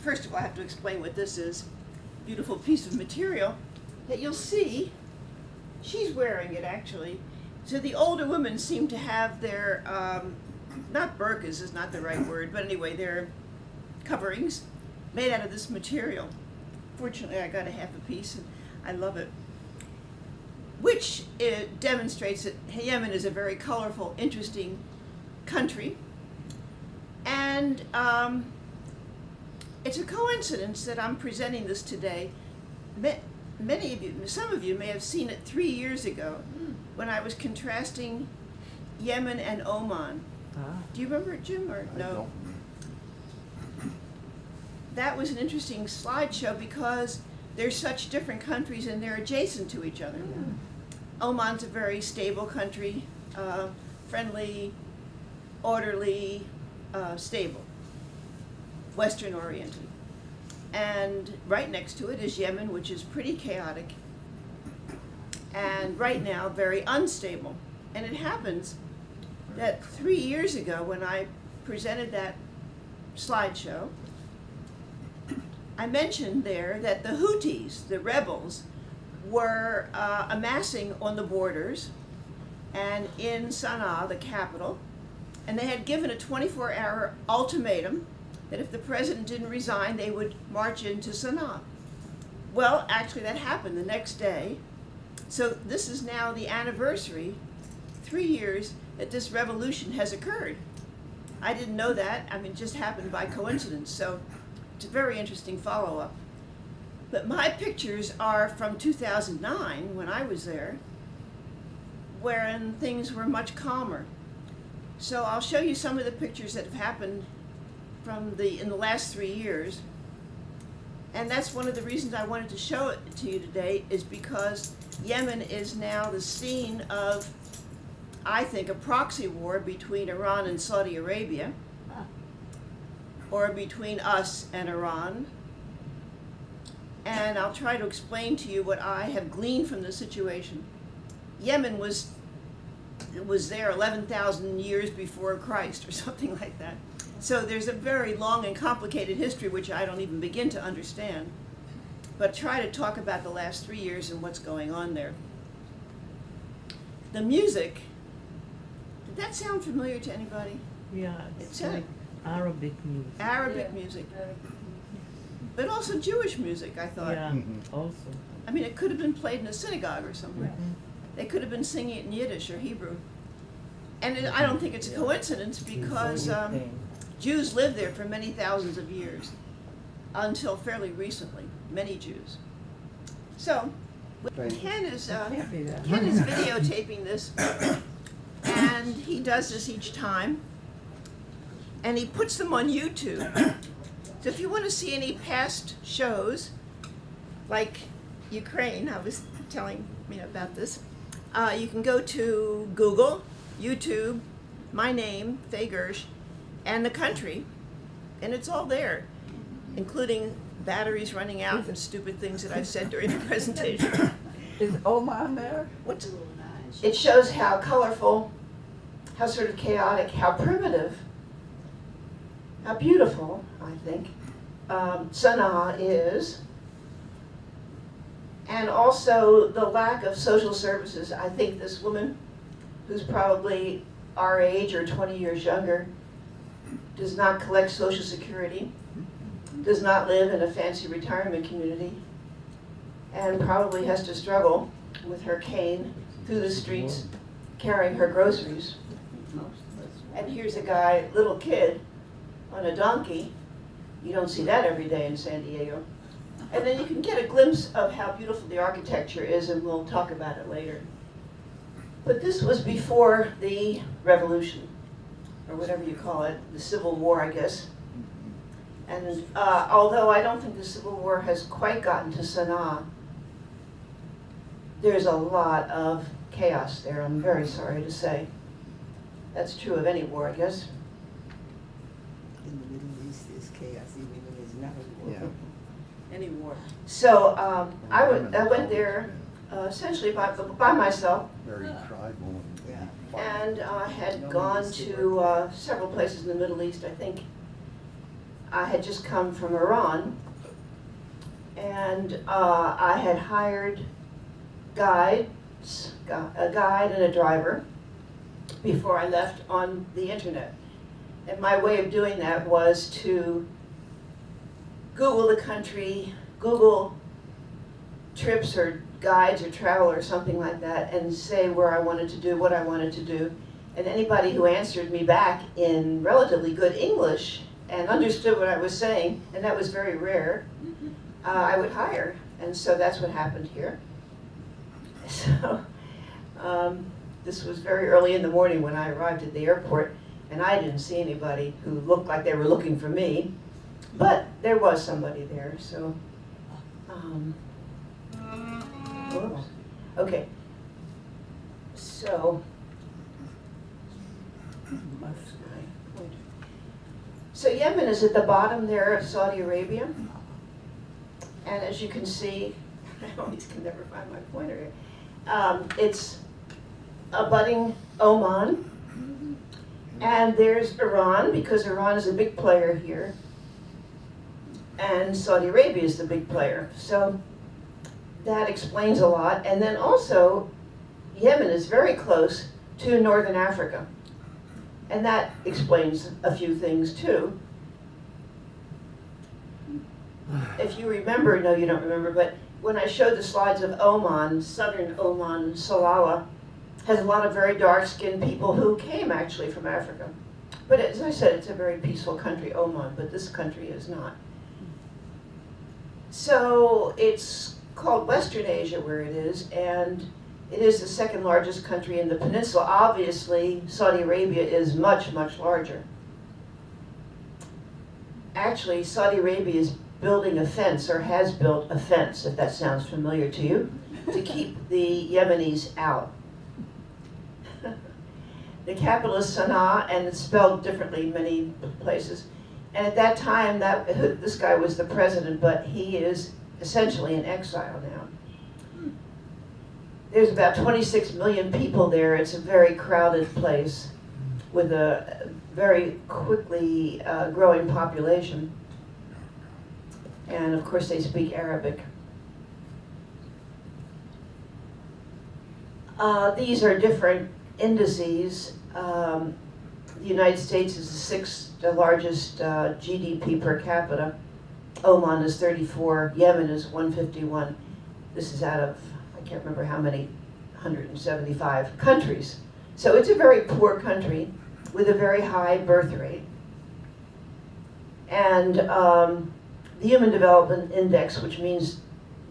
first of all, I have to explain what this is. Beautiful piece of material that you'll see. She's wearing it, actually. So the older women seem to have their, not burqas is not the right word, but anyway, their coverings made out of this material. Fortunately, I got a half a piece, and I love it. Which demonstrates that Yemen is a very colorful, interesting country. And it's a coincidence that I'm presenting this today. Many of you, some of you may have seen it 3 years ago when I was contrasting Yemen and Oman. Do you remember it, Jim, or no? That was an interesting slideshow because they're such different countries and they're adjacent to each other. Oman's a very stable country, friendly, orderly, stable, Western oriented. And right next to it is Yemen, which is pretty chaotic and right now very unstable. And it happens that 3 years ago when I presented that slideshow, I mentioned there that the Houthis, the rebels, were amassing on the borders and in Sana'a, the capital, and they had given a 24-hour ultimatum that if the president didn't resign, they would march into Sana'a. Well, actually that happened the next day. So this is now the anniversary, 3 years, that this revolution has occurred. I didn't know that. I mean, it just happened by coincidence. So it's a very interesting follow-up. But my pictures are from 2009, when I was there, wherein things were much calmer. So I'll show you some of the pictures that have happened in the last 3 years. And that's one of the reasons I wanted to show it to you today, is because Yemen is now the scene of, I think, a proxy war between Iran and Saudi Arabia, or between us and Iran. And I'll try to explain to you what I have gleaned from the situation. Yemen was there 11,000 years before Christ, or something like that. So there's a very long and complicated history which I don't even begin to understand. But try to talk about the last 3 years and what's going on there. The music, did that sound familiar to anybody? Yeah, it's like Arabic music. Arabic music. But also Jewish music, I thought. Yeah, also. I mean, it could have been played in a synagogue or somewhere. They could have been singing it in Yiddish or Hebrew. And I don't think it's a coincidence because Jews lived there for many thousands of years, until fairly recently, many Jews. So, Ken is videotaping this, and he does this each time, and he puts them on YouTube. So if you want to see any past shows, like Ukraine, I was telling me about this, you can go to Google, YouTube, my name, Faye Girsh, and the country, and it's all there, including batteries running out and stupid things that I've said during the presentation. Is Oman there? It shows how colorful, how sort of chaotic, how primitive, how beautiful, I think, Sana'a is, and also the lack of social services. I think this woman, who's probably our age or 20 years younger, does not collect Social Security, does not live in a fancy retirement community, and probably has to struggle with her cane through the streets carrying her groceries. And here's a guy, little kid, on a donkey. You don't see that every day in San Diego. And then you can get a glimpse of how beautiful the architecture is, and we'll talk about it later. But this was before the revolution, or whatever you call it, the Civil War, I guess. And although I don't think the Civil War has quite gotten to Sana'a, there's a lot of chaos there, I'm very sorry to say. That's true of any war, I guess. In the Middle East, there's chaos, even when there's not a war. Any war. So I went there essentially by myself. Very tribal. And had gone to several places in the Middle East. I think I had just come from Iran, and I had hired a guide and a driver before I left on the internet. And my way of doing that was to Google the country, Google trips or guides or travel or something like that, and say where I wanted to do, what I wanted to do. And anybody who answered me back in relatively good English and understood what I was saying, and that was very rare, I would hire. And so that's what happened here. So this was very early in the morning when I arrived at the airport, and I didn't see anybody who looked like they were looking for me, but there was somebody there. So whoops. Okay, so Yemen is at the bottom there of Saudi Arabia, and as you can see, I always can never find my pointer here. It's abutting Oman, and there's Iran, because Iran is a big player here, and Saudi Arabia is the big player. So that explains a lot. And then also, Yemen is very close to Northern Africa, and that explains a few things too. If you remember, no you don't remember, but when I showed the slides of Oman, southern Oman, Salalah, has a lot of very dark-skinned people who came actually from Africa. But as I said, it's a very peaceful country, Oman, but this country is not. So it's called Western Asia where it is, and it is the second largest country in the peninsula. Obviously, Saudi Arabia is much, much larger. Actually, Saudi Arabia is building a fence, or has built a fence, if that sounds familiar to you, to keep the Yemenis out. The capital is Sana'a, and it's spelled differently in many places. And at that time, this guy was the president, but he is essentially in exile now. There's about 26 million people there. It's a very crowded place with a very quickly growing population. And of course, they speak Arabic. These are different indices. The United States is the sixth largest GDP per capita. Oman is 34, Yemen is 151. This is out of, I can't remember how many, 175 countries. So it's a very poor country with a very high birth rate. And the Human Development Index, which means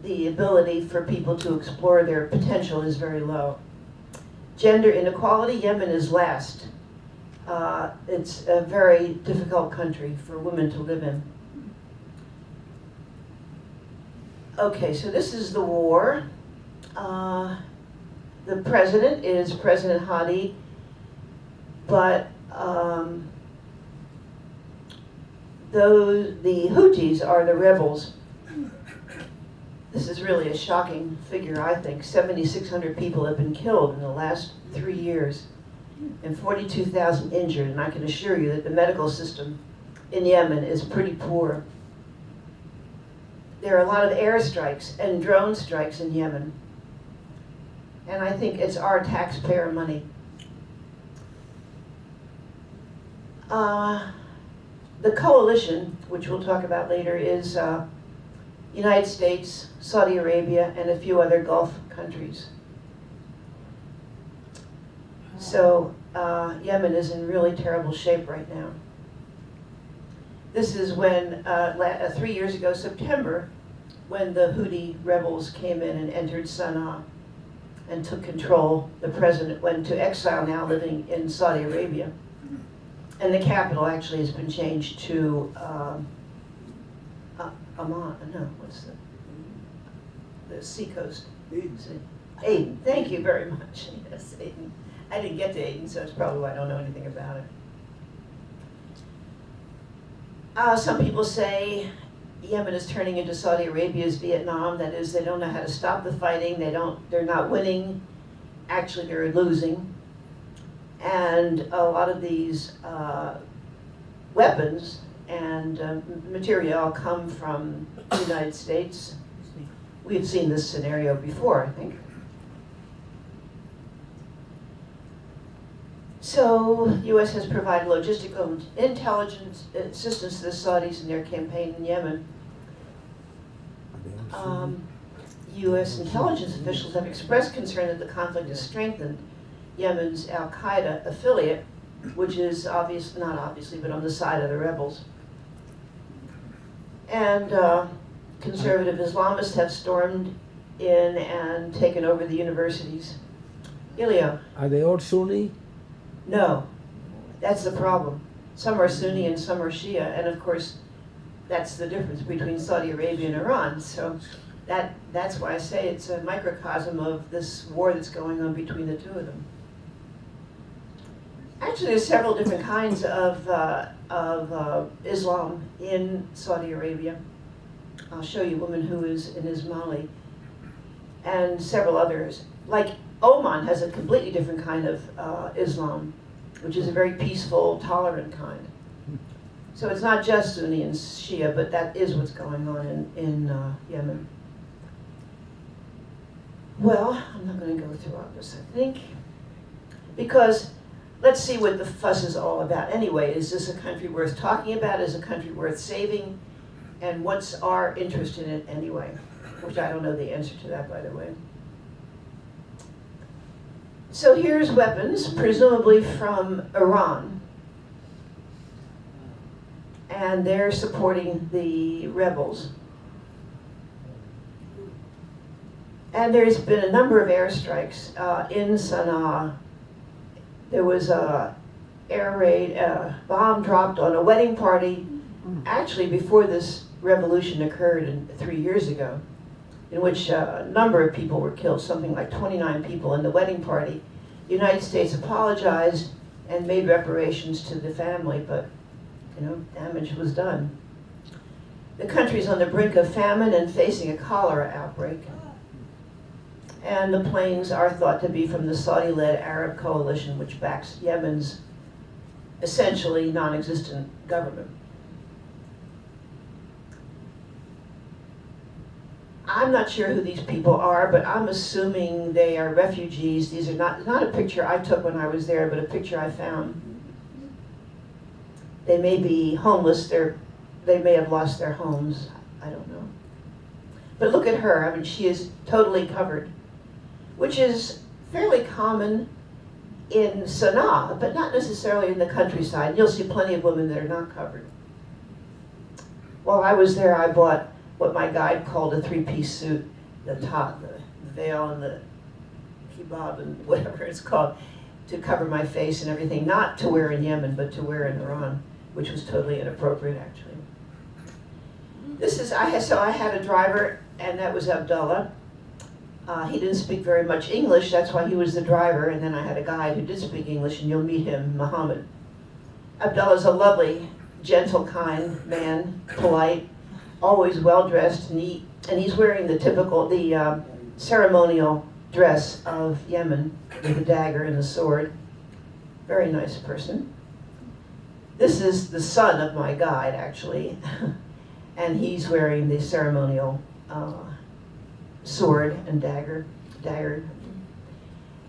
the ability for people to explore their potential, is very low. Gender inequality, Yemen is last. It's a very difficult country for women to live in. Okay, so this is the war. The president is President Hadi, but the Houthis are the rebels. This is really a shocking figure, I think. 7,600 people have been killed in the last 3 years, and 42,000 injured, and I can assure you that the medical system in Yemen is pretty poor. There are a lot of airstrikes and drone strikes in Yemen, and I think it's our taxpayer money. The coalition, which we'll talk about later, is United States, Saudi Arabia, and a few other Gulf countries. So Yemen is in really terrible shape right now. This is when, 3 years ago, September, when the Houthi rebels came in and entered Sana'a and took control. The president went into exile, now living in Saudi Arabia. And the capital actually has been changed to Amman, no, what's the seacoast? Aden, thank you very much. Yes, Aden. I didn't get to Aden, so it's probably why I don't know anything about it. Some people say Yemen is turning into Saudi Arabia's Vietnam. That is, they don't know how to stop the fighting. They're not winning. Actually, they're losing. And a lot of these weapons and material come from the United States. We've seen this scenario before, I think. So, the U.S. has provided logistical and intelligence assistance to the Saudis in their campaign in Yemen. U.S. intelligence officials have expressed concern that the conflict has strengthened Yemen's al-Qaeda affiliate, which is not obviously, but on the side of the rebels. And conservative Islamists have stormed in and taken over the universities. Ilya? Are they all Sunni? No, that's the problem. Some are Sunni and some are Shia, and of course, that's the difference between Saudi Arabia and Iran. So that's why I say it's a microcosm of this war that's going on between the two of them. Actually, there's several different kinds of Islam in Saudi Arabia. I'll show you a woman who is in Ismaili, and several others. Like Oman has a completely different kind of Islam, which is a very peaceful, tolerant kind. So it's not just Sunni and Shia, but that is what's going on in Yemen. Well, I'm not going to go through all this, I think, because let's see what the fuss is all about anyway. Is this a country worth talking about? Is a country worth saving? And what's our interest in it anyway? Which I don't know the answer to that, by the way. So here's weapons, presumably from Iran. And they're supporting the rebels. And there's been a number of airstrikes in Sana'a. There was a air raid, a bomb dropped on a wedding party, actually before this revolution occurred 3 years ago, in which a number of people were killed, something like 29 people in the wedding party. The United States apologized and made reparations to the family, but damage was done. The country's on the brink of famine and facing a cholera outbreak. And the planes are thought to be from the Saudi-led Arab coalition, which backs Yemen's essentially non-existent government. I'm not sure who these people are, but I'm assuming they are refugees. These are not a picture I took when I was there, but a picture I found. They may be homeless. They may have lost their homes. I don't know. But look at her. I mean, she is totally covered, which is fairly common in Sana'a, but not necessarily in the countryside. You'll see plenty of women that are not covered. While I was there, I bought what my guide called a three-piece suit, the top, the veil, and the kebab, and whatever it's called, to cover my face and everything, not to wear in Yemen, but to wear in Iran, which was totally inappropriate, actually. I had a driver, and that was Abdullah. He didn't speak very much English, that's why he was the driver, and then I had a guide who did speak English, and you'll meet him, Muhammad. Abdullah's a lovely, gentle, kind man, polite, always well-dressed, neat, and he's wearing the ceremonial dress of Yemen with the dagger and the sword. Very nice person. This is the son of my guide, actually, and he's wearing the ceremonial sword and dagger.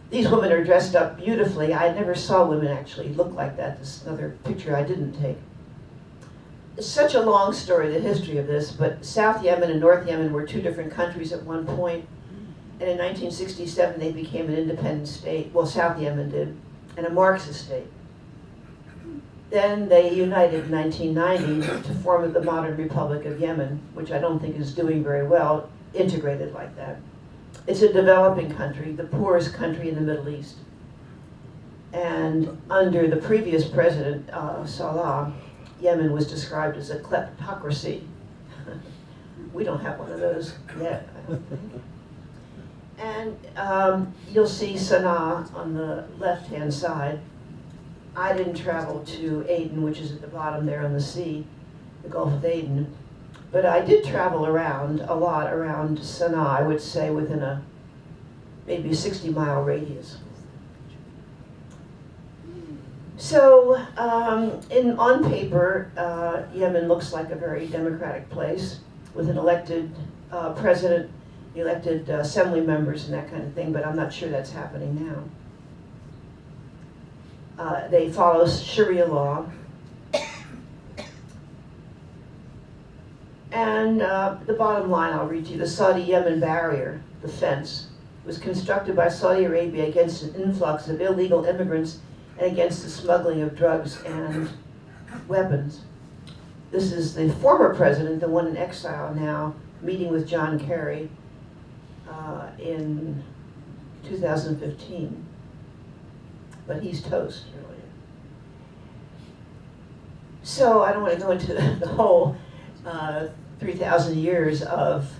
These women are dressed up beautifully. I never saw women actually look like that. This is another picture I didn't take. It's such a long story, the history of this, but South Yemen and North Yemen were two different countries at one point, and in 1967 they became an independent state. Well, South Yemen did, and a Marxist state. Then they united in 1990 to form the modern Republic of Yemen, which I don't think is doing very well, integrated like that. It's a developing country, the poorest country in the Middle East. And under the previous president, Salah, Yemen was described as a kleptocracy. We don't have one of those yet, I don't think. And you'll see Sana'a on the left-hand side. I didn't travel to Aden, which is at the bottom there on the sea, the Gulf of Aden. But I did travel around, a lot around Sana'a, I would say within maybe a 60-mile radius. So, on paper, Yemen looks like a very democratic place with an elected president, elected assembly members and that kind of thing, but I'm not sure that's happening now. They follow Sharia law. And the bottom line I'll read to you, the Saudi-Yemen barrier, the fence, was constructed by Saudi Arabia against an influx of illegal immigrants and against the smuggling of drugs and weapons. This is the former president, the one in exile now, meeting with John Kerry in 2015. But he's toast, really. So I don't want to go into the whole 3,000 years of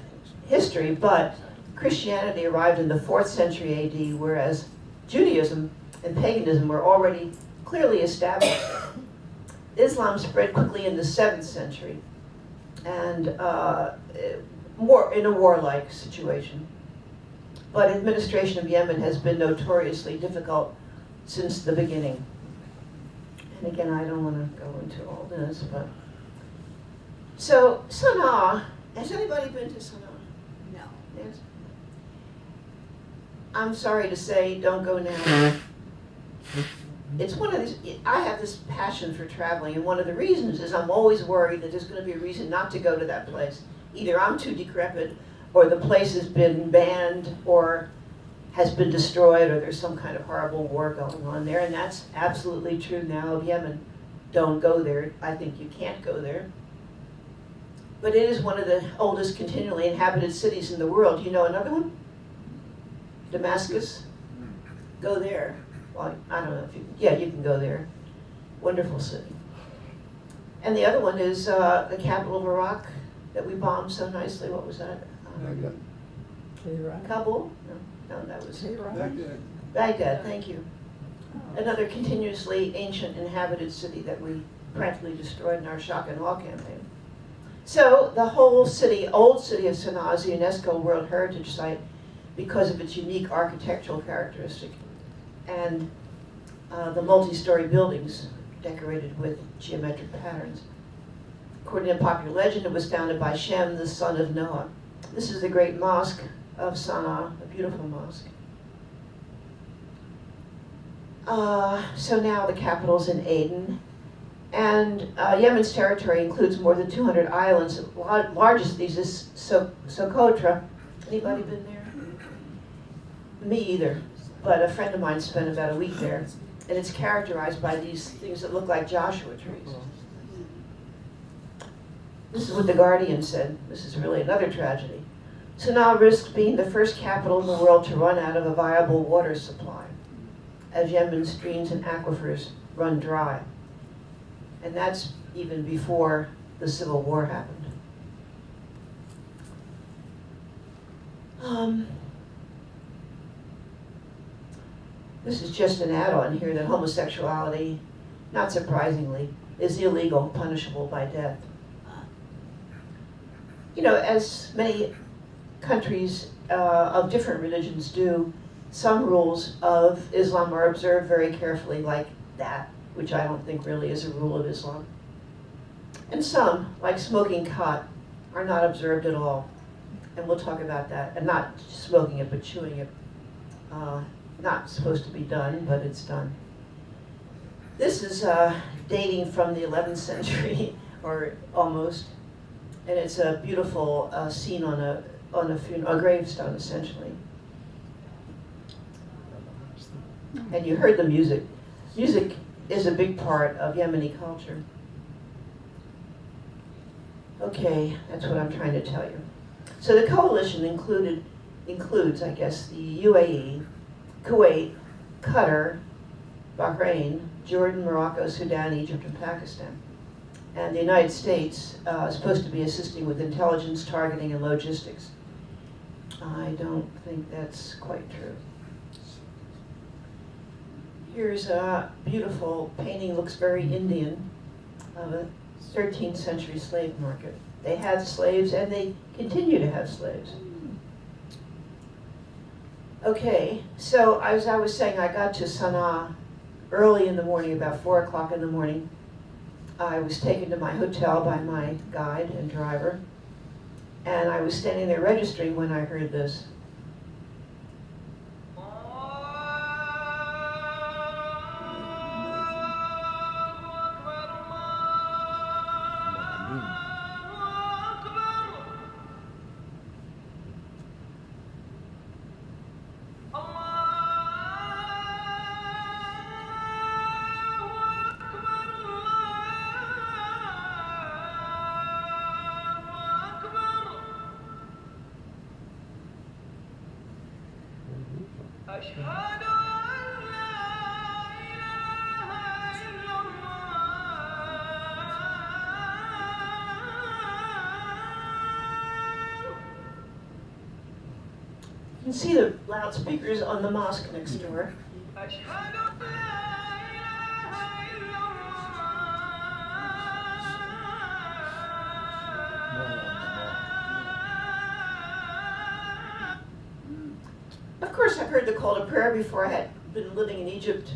history, but Christianity arrived in the 4th century AD, whereas Judaism and paganism were already clearly established. Islam spread quickly in the 7th century, and more in a warlike situation. But administration of Yemen has been notoriously difficult since the beginning. And again, I don't want to go into all this, but so Sana'a, has anybody been to Sana'a? No. Yes. I'm sorry to say, don't go now. It's one of these, I have this passion for traveling, and one of the reasons is I'm always worried that there's going to be a reason not to go to that place. Either I'm too decrepit, or the place has been banned, or has been destroyed, or there's some kind of horrible war going on there, and that's absolutely true now of Yemen. Don't go there. I think you can't go there. But it is one of the oldest continually inhabited cities in the world. You know another one? Damascus? Go there. Well, I don't know if you, yeah, you can go there. Wonderful city. And the other one is the capital of Iraq that we bombed so nicely. What was that? Tehran. Kabul? No, that was Tehran. Baghdad, thank you. Another continuously ancient inhabited city that we practically destroyed in our shock and awe campaign. So the whole city, old city of Sana'a, is a UNESCO World Heritage Site because of its unique architectural characteristic and the multi-story buildings decorated with geometric patterns. According to popular legend, it was founded by Shem, the son of Noah. This is the great mosque of Sana'a, a beautiful mosque. So now the capital's in Aden. And Yemen's territory includes more than 200 islands. The largest of these is Socotra. Anybody been there? Me either, but a friend of mine spent about a week there. And it's characterized by these things that look like Joshua trees. This is what The Guardian said. This is really another tragedy. Sana'a risks being the first capital in the world to run out of a viable water supply, as Yemen's streams and aquifers run dry. And that's even before the Civil War happened. This is just an add-on here that homosexuality, not surprisingly, is illegal, punishable by death. You know, as many countries of different religions do, some rules of Islam are observed very carefully, like that, which I don't think really is a rule of Islam. And some, like smoking khat, are not observed at all. And we'll talk about that. And not smoking it, but chewing it. Not supposed to be done, but it's done. This is dating from the 11th century, or almost. And it's a beautiful scene on a gravestone, essentially. And you heard the music. Music is a big part of Yemeni culture. Okay, that's what I'm trying to tell you. So the coalition includes, I guess, the UAE, Kuwait, Qatar, Bahrain, Jordan, Morocco, Sudan, Egypt, and Pakistan. And the United States is supposed to be assisting with intelligence, targeting, and logistics. I don't think that's quite true. Here's a beautiful painting, looks very Indian, of a 13th century slave market. They had slaves and they continue to have slaves. Okay, so as I was saying, I got to Sana'a early in the morning, about 4 o'clock in the morning, I was taken to my hotel by my guide and driver, and I was standing there registering when I heard this. You can see the loudspeakers on the mosque next door. Of course, I've heard the call to prayer before. I had been living in Egypt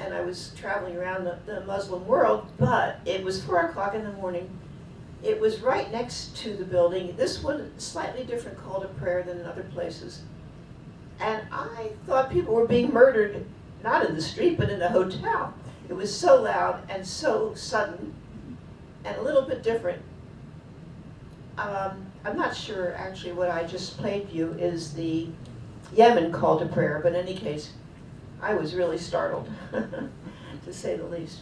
and I was traveling around the Muslim world, but it was 4 o'clock in the morning. It was right next to the building. This one, slightly different call to prayer than in other places. And I thought people were being murdered, not in the street, but in the hotel. It was so loud and so sudden and a little bit different. I'm not sure actually what I just played you is the Yemen call to prayer, but in any case, I was really startled, to say the least.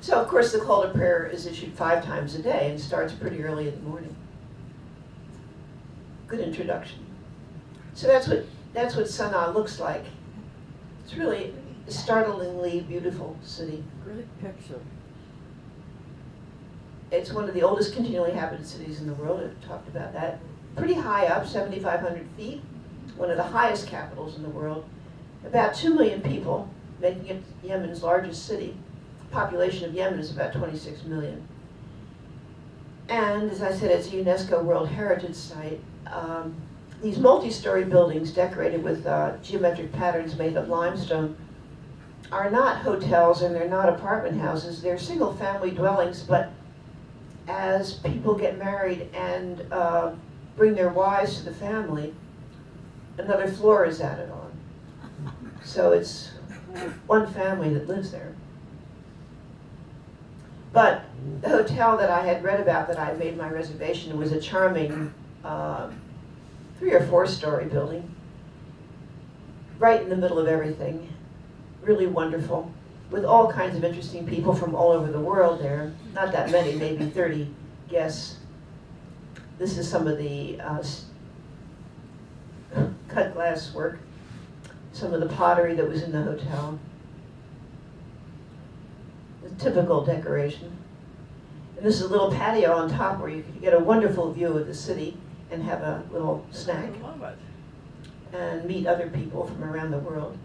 So of course the call to prayer is issued 5 times a day and starts pretty early in the morning. Good introduction. So that's what Sana'a looks like. It's really a startlingly beautiful city. Great picture. It's one of the oldest continually inhabited cities in the world. I've talked about that. Pretty high up, 7,500 feet. One of the highest capitals in the world. About 2 million people, making it Yemen's largest city. The population of Yemen is about 26 million. And as I said, it's a UNESCO World Heritage Site. These multi-story buildings decorated with geometric patterns made of limestone are not hotels and they're not apartment houses. They're single-family dwellings, but as people get married and bring their wives to the family, another floor is added on. So it's one family that lives there. But the hotel that I had read about that I made my reservation was a charming 3 or 4 story building, right in the middle of everything. Really wonderful, with all kinds of interesting people from all over the world there. Not that many, maybe 30 guests. This is some of the cut glass work, some of the pottery that was in the hotel. The typical decoration. And this is a little patio on top where you could get a wonderful view of the city and have a little snack I love it. and meet other people from around the world.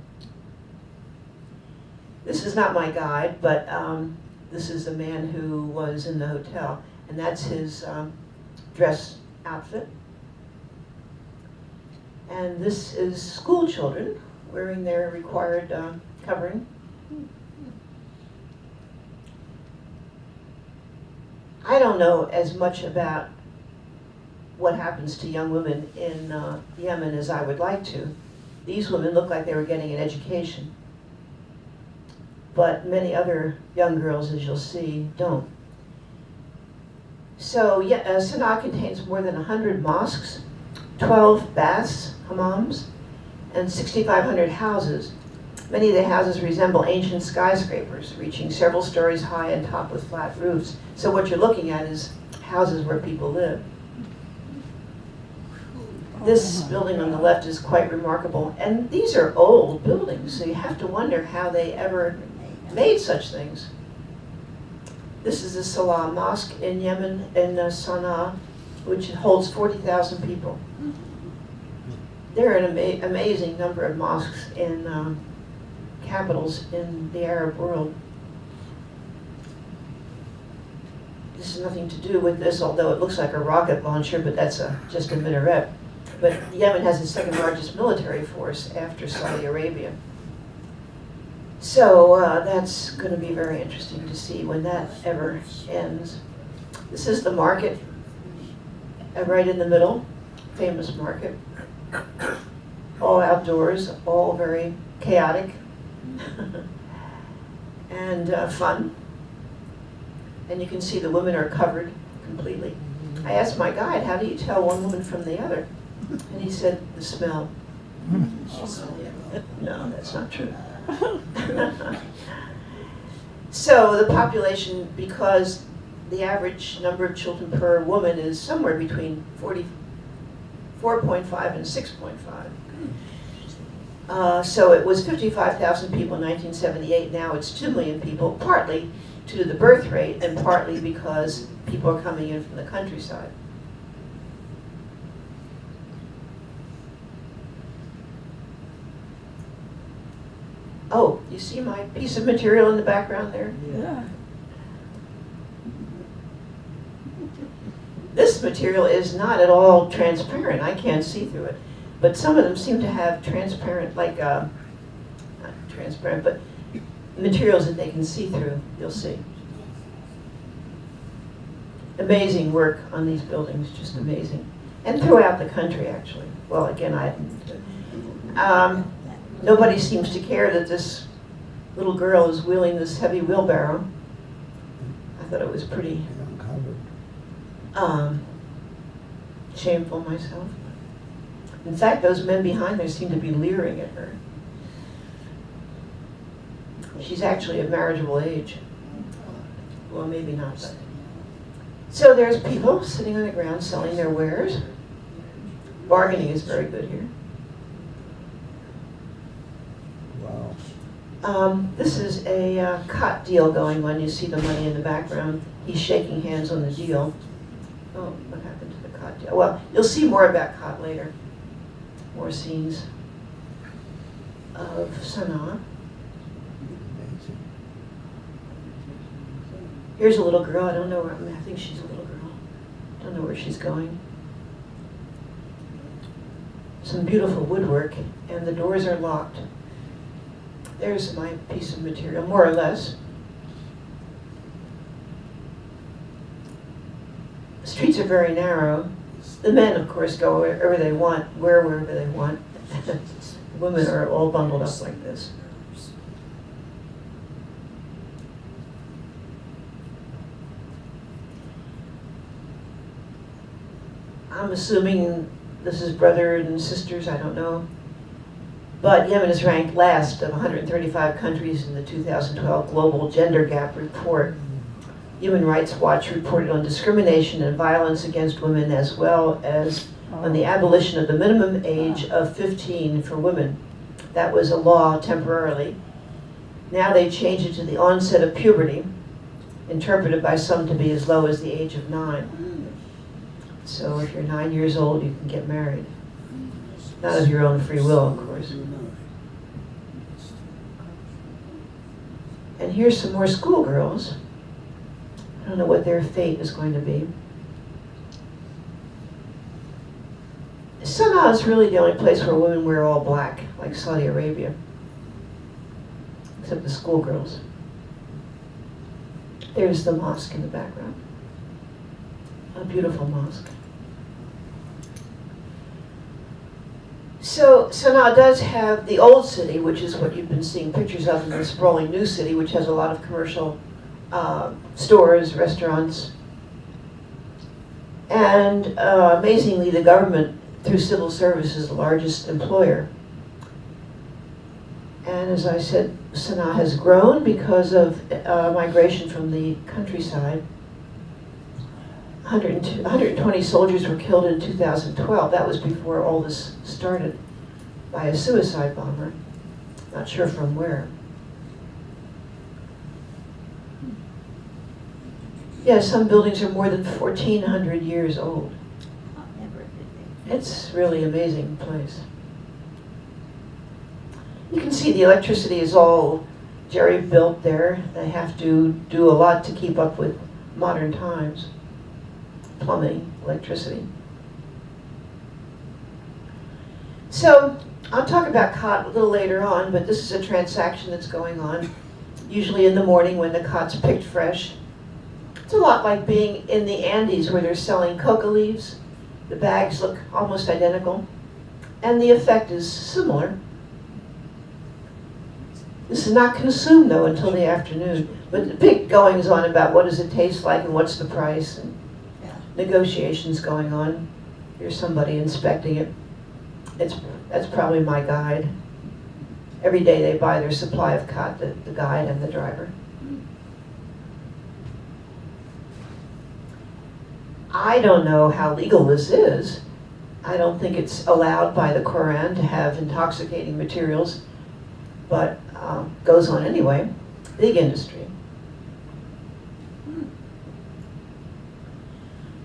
This is not my guide, but this is a man who was in the hotel, and that's his dress outfit. And this is school children wearing their required covering. I don't know as much about what happens to young women in Yemen as I would like to. These women look like they were getting an education, but many other young girls, as you'll see, don't. So Sana'a contains more than 100 mosques, 12 baths, hammams, and 6,500 houses. Many of the houses resemble ancient skyscrapers, reaching several stories high and topped with flat roofs. So what you're looking at is houses where people live. This building on the left is quite remarkable. And these are old buildings, so you have to wonder how they ever made such things. This is the Salah Mosque in Yemen, in Sana'a, which holds 40,000 people. There are an amazing number of mosques in capitals in the Arab world. This has nothing to do with this, although it looks like a rocket launcher, but that's just a minaret. But Yemen has the second largest military force after Saudi Arabia. So that's going to be very interesting to see when that ever ends. This is the market, right in the middle, famous market. All outdoors, all very chaotic and fun. And you can see the women are covered completely. I asked my guide, how do you tell one woman from the other? And he said, the smell. No, that's not true. So the population, because the average number of children per woman is somewhere between 4.5 and 6.5. So it was 55,000 people in 1978. Now it's 2 million people, partly due to the birth rate and partly because people are coming in from the countryside. Oh, you see my piece of material in the background there? Yeah. This material is not at all transparent. I can't see through it. But some of them seem to have transparent, like, not transparent, but materials that they can see through. You'll see. Amazing work on these buildings, just amazing. And throughout the country, actually. Well, again, I didn't. Nobody seems to care that this little girl is wheeling this heavy wheelbarrow. I thought it was pretty shameful myself. In fact, those men behind there seem to be leering at her. She's actually of marriageable age. Well, maybe not, but. So there's people sitting on the ground selling their wares. Bargaining is very good here. This is a cot deal going on. You see the money in the background. He's shaking hands on the deal. Oh, what happened to the cot deal? Well, you'll see more about cot later. More scenes of Sana'a. Here's a little girl. I don't know where, I think she's a little girl. Don't know where she's going. Some beautiful woodwork, and the doors are locked. There's my piece of material, more or less. The streets are very narrow. The men, of course, go wherever they want, wherever they want. The women are all bundled up like this. I'm assuming this is brothers and sisters, I don't know. But Yemen is ranked last of 135 countries in the 2012 Global Gender Gap Report. Human Rights Watch reported on discrimination and violence against women, as well as on the abolition of the minimum age of 15 for women. That was a law temporarily. Now they changed it to the onset of puberty, interpreted by some to be as low as the age of 9. So if you're 9 years old, you can get married. Not of your own free will, of course. And here's some more schoolgirls. I don't know what their fate is going to be. Sana'a is really the only place where women wear all black, like Saudi Arabia. Except the schoolgirls. There's the mosque in the background. A beautiful mosque. So Sana'a does have the old city, which is what you've been seeing pictures of in the sprawling new city, which has a lot of commercial stores, restaurants. And amazingly, the government, through civil service, is the largest employer. And as I said, Sana'a has grown because of migration from the countryside. 120 soldiers were killed in 2012. That was before all this started, by a suicide bomber. Not sure from where. Yeah, some buildings are more than 1,400 years old. It's really amazing place. You can see the electricity is all jerry built there. They have to do a lot to keep up with modern times. Plumbing, electricity. So I'll talk about cot a little later on, but this is a transaction that's going on, usually in the morning when the cot's picked fresh. It's a lot like being in the Andes where they're selling coca leaves. The bags look almost identical, and the effect is similar. This is not consumed, though, until the afternoon. But the big goings on about what does it taste like and what's the price, and negotiations going on. Here's somebody inspecting it. That's probably my guide. Every day they buy their supply of cot, the guide and the driver. I don't know how legal this is. I don't think it's allowed by the Quran to have intoxicating materials, but goes on anyway. Big industry.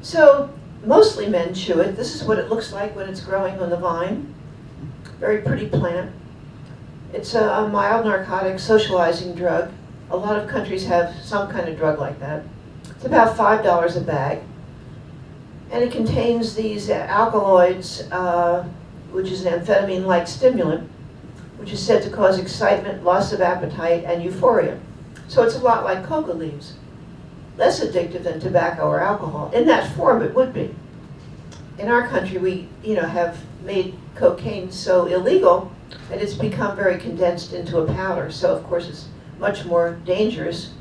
So mostly men chew it. This is what it looks like when it's growing on the vine. Very pretty plant. It's a mild narcotic socializing drug. A lot of countries have some kind of drug like that. It's about $5 a bag. And it contains these alkaloids, which is an amphetamine-like stimulant, which is said to cause excitement, loss of appetite, and euphoria. So it's a lot like coca leaves. Less addictive than tobacco or alcohol. In that form, it would be. In our country, we have made cocaine so illegal that it's become very condensed into a powder. So, of course, it's much more dangerous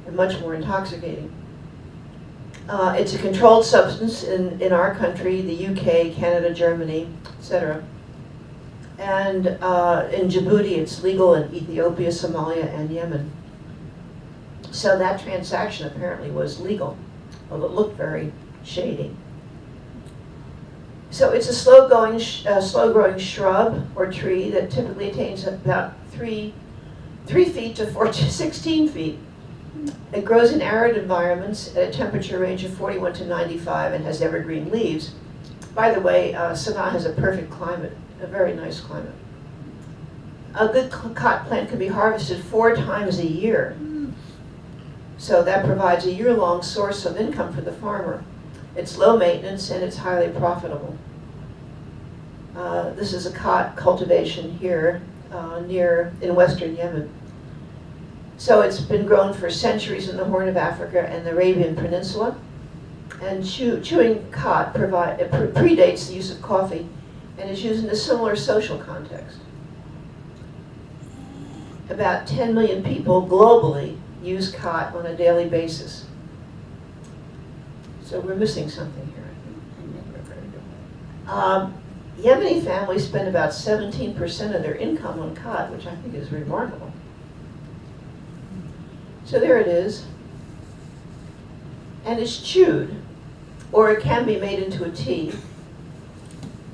and much more intoxicating. It's a controlled substance in our country, the UK, Canada, Germany, etc. And in Djibouti, it's legal in Ethiopia, Somalia, and Yemen. So that transaction apparently was legal, although it looked very shady. So it's a slow-growing shrub or tree that typically attains about 3 feet to 16 feet. It grows in arid environments at a temperature range of 41 to 95 and has evergreen leaves. By the way, Sana'a has a perfect climate, a very nice climate. A good cot plant can be harvested 4 times a year. So that provides a year-long source of income for the farmer. It's low maintenance and it's highly profitable. This is a cot cultivation here in western Yemen. So it's been grown for centuries in the Horn of Africa and the Arabian Peninsula. And chewing cot predates the use of coffee and is used in a similar social context. About 10 million people globally use cot on a daily basis. So we're missing something here, I think. Yemeni families spend about 17% of their income on cot, which I think is remarkable. So there it is. And it's chewed, or it can be made into a tea,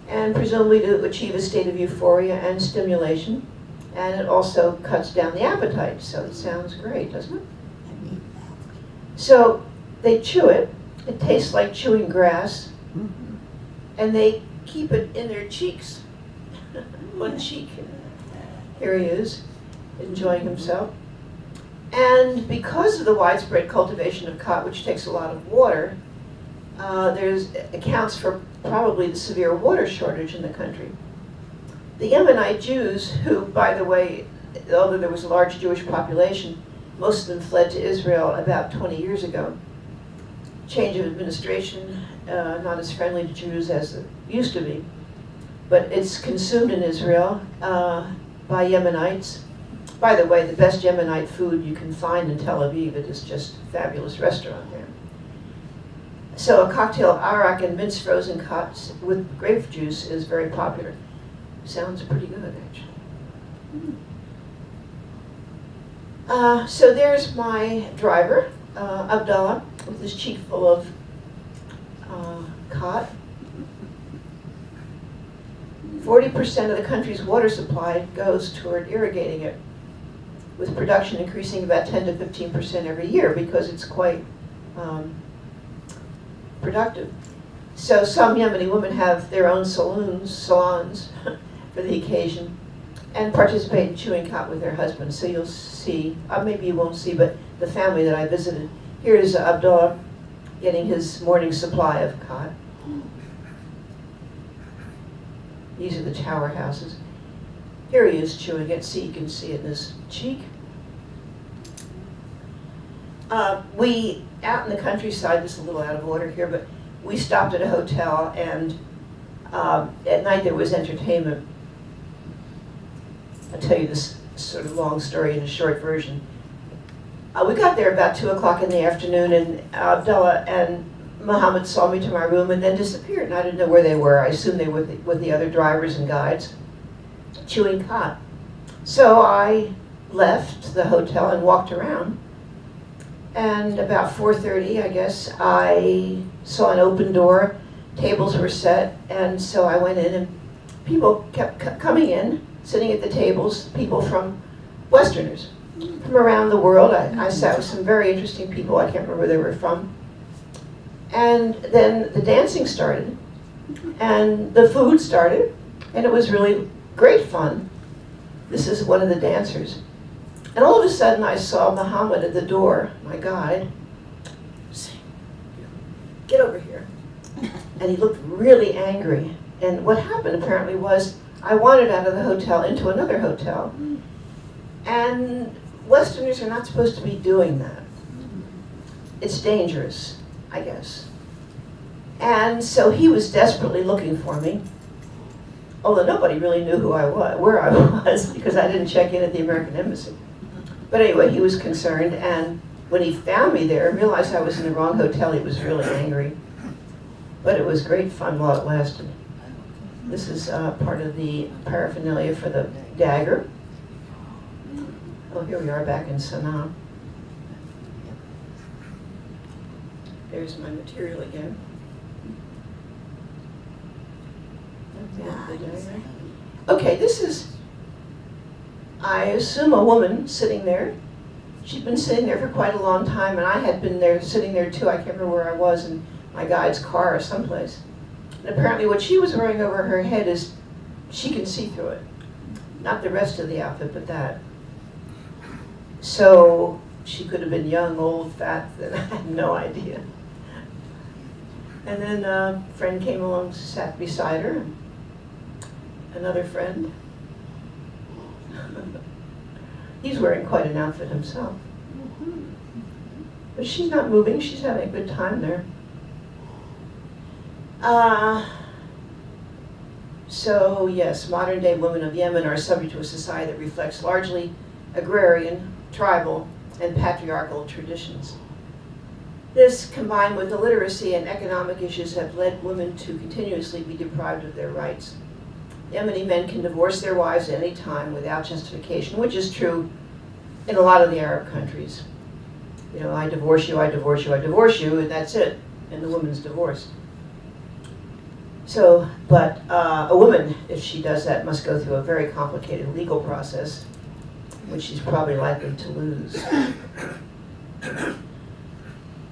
and presumably to achieve a state of euphoria and stimulation. And it also cuts down the appetite, so it sounds great, doesn't it? So they chew it. It tastes like chewing grass. And they keep it in their cheeks. One cheek. Here he is, enjoying himself. And because of the widespread cultivation of cot, which takes a lot of water, there's accounts for probably the severe water shortage in the country. The Yemenite Jews, who, by the way, although there was a large Jewish population, most of them fled to Israel about 20 years ago. Change of administration, not as friendly to Jews as it used to be. But it's consumed in Israel by Yemenites. By the way, the best Yemenite food you can find in Tel Aviv. It is just a fabulous restaurant there. So a cocktail of arak and minced frozen cot with grape juice is very popular. Sounds pretty good, actually. So there's my driver, Abdallah, with his cheek full of cot. 40% of the country's water supply goes toward irrigating it, with production increasing about 10 to 15% every year because it's quite productive. So some Yemeni women have their own salons for the occasion, and participate in chewing cot with their husbands. So you'll see, maybe you won't see, but the family that I visited. Here's Abdullah getting his morning supply of cot. These are the tower houses. Here he is chewing it. See, you can see it in his cheek. We, out in the countryside, this is a little out of order here, but we stopped at a hotel, and at night there was entertainment. I'll tell you this sort of long story in a short version. We got there about 2 o'clock in the afternoon, and Abdullah and Muhammad saw me to my room and then disappeared, and I didn't know where they were. I assumed they were with the other drivers and guides, chewing khat. So I left the hotel and walked around, and about 4:30, I guess, I saw an open door, tables were set, and so I went in, and people kept coming in, sitting at the tables, people from Westerners, from around the world. I sat with some very interesting people. I can't remember where they were from. And then the dancing started, and the food started, and it was really great fun. This is one of the dancers. And all of a sudden I saw Muhammad at the door, my guide, saying, "Get over here." And he looked really angry. And what happened apparently was I wandered out of the hotel into another hotel. And Westerners are not supposed to be doing that. It's dangerous, I guess. And so he was desperately looking for me, although nobody really knew who I was, where I was, because I didn't check in at the American Embassy. But anyway, he was concerned, and when he found me there and realized I was in the wrong hotel, he was really angry. But it was great fun while it lasted. This is part of the paraphernalia for the dagger. Oh, here we are back in Sana'a. There's my material again. Okay, this is, I assume, a woman sitting there. She'd been sitting there for quite a long time, and I had been there, sitting there too. I can't remember where I was, in my guide's car or someplace. And apparently what she was wearing over her head is, she can see through it. Not the rest of the outfit, but that. So she could have been young, old, fat, I had no idea. And then a friend came along, sat beside her. Another friend. He's wearing quite an outfit himself. But she's not moving, she's having a good time there. So yes, modern day women of Yemen are subject to a society that reflects largely agrarian, tribal, and patriarchal traditions. This, combined with illiteracy and economic issues, have led women to continuously be deprived of their rights. Yemeni men can divorce their wives at any time without justification, which is true in a lot of the Arab countries. You know, I divorce you, I divorce you, I divorce you, and that's it, and the woman's divorced. So, but a woman, if she does that, must go through a very complicated legal process, which she's probably likely to lose.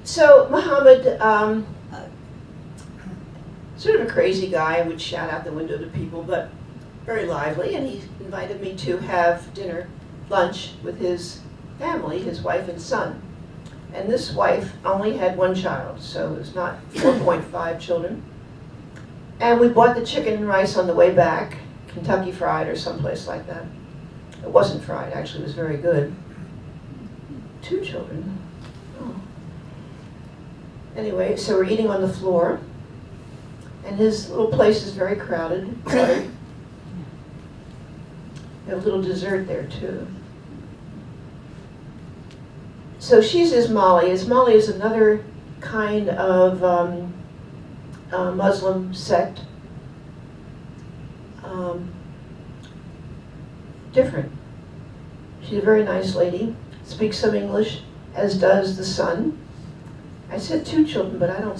So Muhammad, sort of a crazy guy, would shout out the window to people, but very lively, and he invited me to have dinner, lunch, with his family, his wife and son. And this wife only had one child, so it was not 4.5 children. And we bought the chicken and rice on the way back, Kentucky Fried or someplace like that. It wasn't fried, actually, it was very good. 2 children. Oh. Anyway, so we're eating on the floor, and his little place is very crowded. We have a little dessert there, too. So she's Ismaili. Ismaili is another kind of Muslim sect. Different. She's a very nice lady, speaks some English, as does the son. I said 2 children, but I don't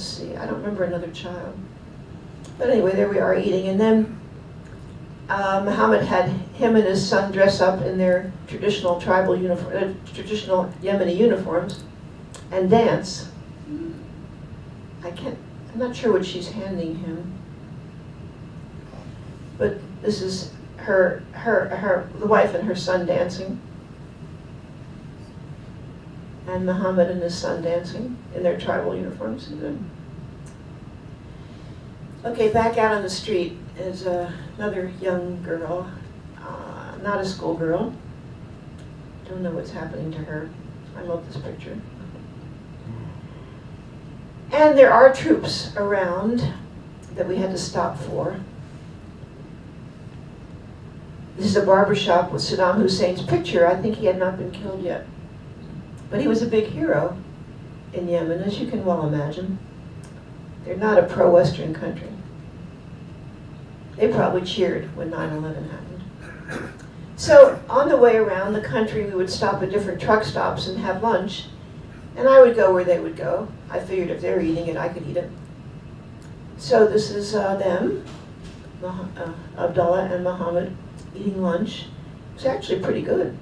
remember another child. But anyway, there we are eating, and then Muhammad had him and his son dress up in their traditional tribal uniform, traditional Yemeni uniforms, and dance. I'm not sure what she's handing him, but this is the wife and her son dancing, and Muhammad and his son dancing in their tribal uniforms. Okay, back out on the street is another young girl. not a schoolgirl. Don't know what's happening to her. I love this picture. And there are troops around that we had to stop for. This is a barbershop with Saddam Hussein's picture. I think he had not been killed yet. But he was a big hero in Yemen, as you can well imagine. They're not a pro-Western country. They probably cheered when 9/11 happened. So on the way around the country, we would stop at different truck stops and have lunch. And I would go where they would go. I figured if they're eating it, I could eat it. So this is them, Abdullah and Muhammad, eating lunch. It was actually pretty good.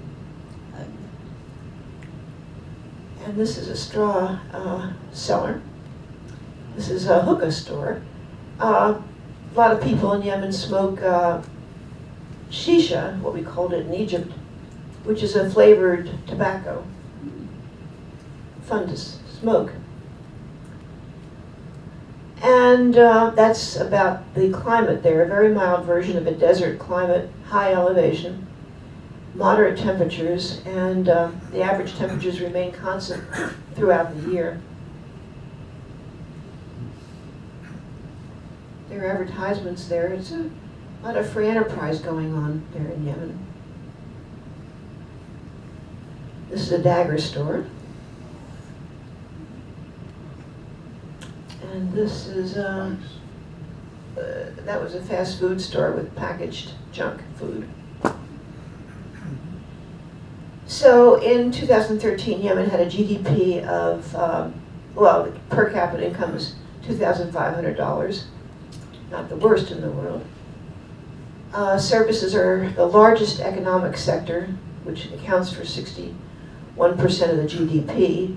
And this is a straw cellar. This is a hookah store. A lot of people in Yemen smoke shisha, what we called it in Egypt, which is a flavored tobacco. Fun to smoke. And that's about the climate there. A very mild version of a desert climate, high elevation, moderate temperatures, and the average temperatures remain constant throughout the year. There are advertisements there. It's a lot of free enterprise going on there in Yemen. This is a dagger store. And this is, that was a fast food store with packaged junk food. So in 2013, Yemen had a GDP of, well, per capita income was $2,500. Not the worst in the world. Services are the largest economic sector, which accounts for 61% of the GDP,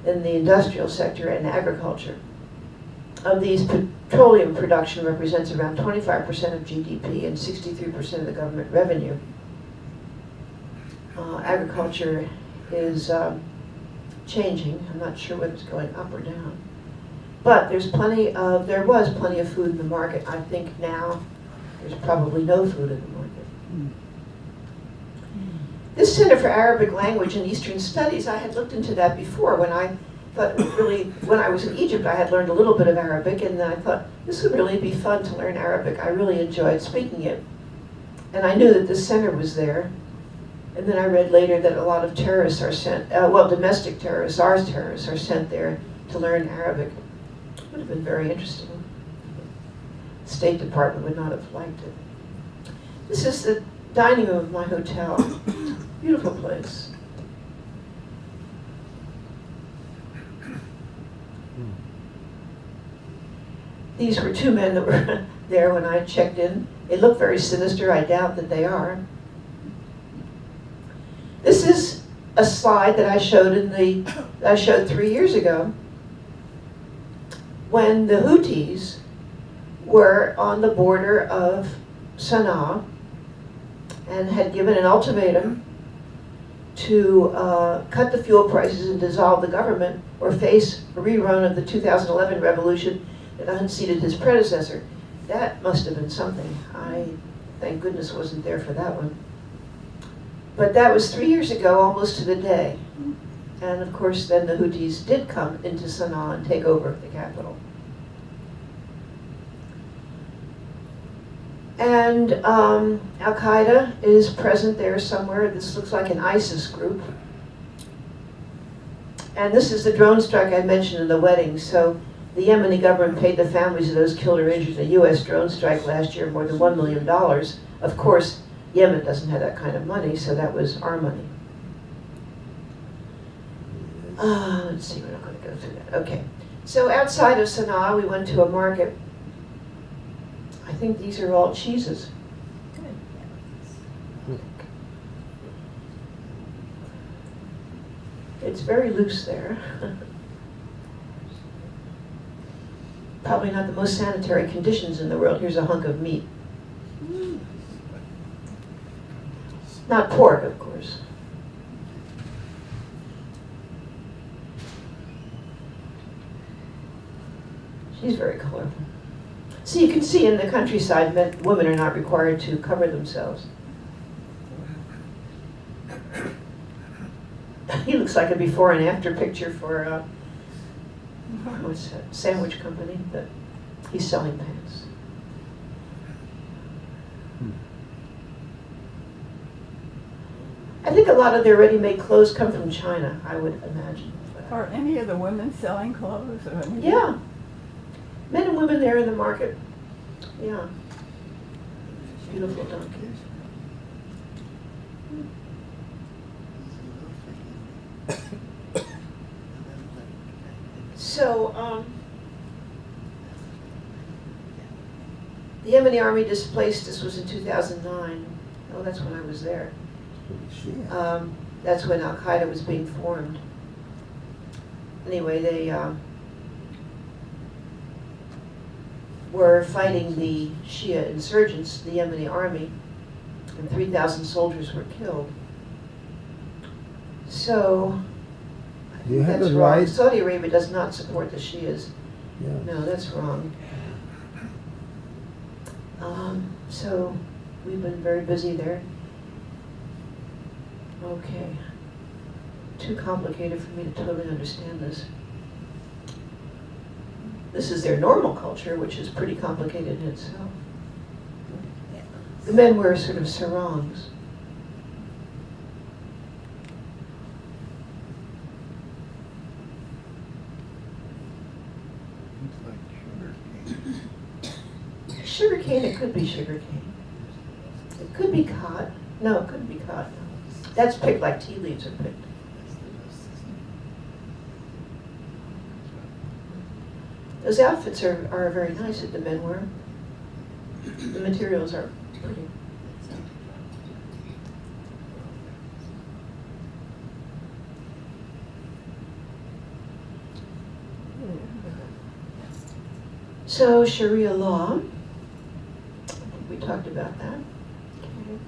in the industrial sector and agriculture. Of these, petroleum production represents around 25% of GDP and 63% of the government revenue. Agriculture is changing. I'm not sure whether it's going up or down. But there was plenty of food in the market. I think now there's probably no food in the market. This Center for Arabic Language and Eastern Studies, I had looked into that before when I thought really, when I was in Egypt, I had learned a little bit of Arabic, and I thought this would really be fun to learn Arabic. I really enjoyed speaking it. And I knew that this center was there. And then I read later that a lot of terrorists are sent, well, domestic terrorists, ours terrorists, are sent there to learn Arabic. It would have been very interesting. The State Department would not have liked it. This is the dining room of my hotel. Beautiful place. These were two men that were there when I checked in. They look very sinister. I doubt that they are. This is a slide that I showed 3 years ago when the Houthis were on the border of Sana'a and had given an ultimatum to cut the fuel prices and dissolve the government or face a rerun of the 2011 revolution that unseated his predecessor. That must have been something. I thank goodness wasn't there for that one. But that was 3 years ago, almost to the day. And of course, then the Houthis did come into Sana'a and take over the capital. And Al-Qaeda is present there somewhere. This looks like an ISIS group. And this is the drone strike I mentioned in the wedding. So the Yemeni government paid the families of those killed or injured in a U.S. drone strike last year more than $1 million. Of course, Yemen doesn't have that kind of money, so that was our money. Let's see, we're not going to go through that. Okay. So outside of Sana'a, we went to a market. I think these are all cheeses. It's very loose there. Probably not the most sanitary conditions in the world. Here's a hunk of meat. Not pork, of course. She's very colorful. So you can see in the countryside, women are not required to cover themselves. He looks like a before and after picture for what's that, sandwich company that he's selling pants. I think a lot of their ready-made clothes come from China, I would imagine. Are any of the women selling clothes or anything? Yeah. Men and women there in the market. Yeah. Beautiful donkeys. So, the Yemeni army displaced us was in 2009. Oh, that's when I was there. That's when Al-Qaeda was being formed. Anyway, they were fighting the Shia insurgents, the Yemeni army, and 3,000 soldiers were killed. So, You have that's it wrong. right. Saudi Arabia does not support the Shias. Yeah. No, that's wrong. So, we've been very busy there. Okay. Too complicated for me to totally understand this. This is their normal culture, which is pretty complicated in itself. The men wear sort of sarongs. Sugar cane, it could be sugar cane. It could be cotton. No, it couldn't be cotton. That's picked like tea leaves are picked. Those outfits are very nice that the men wear. The materials are pretty. So Sharia law, I think we talked about that. Okay.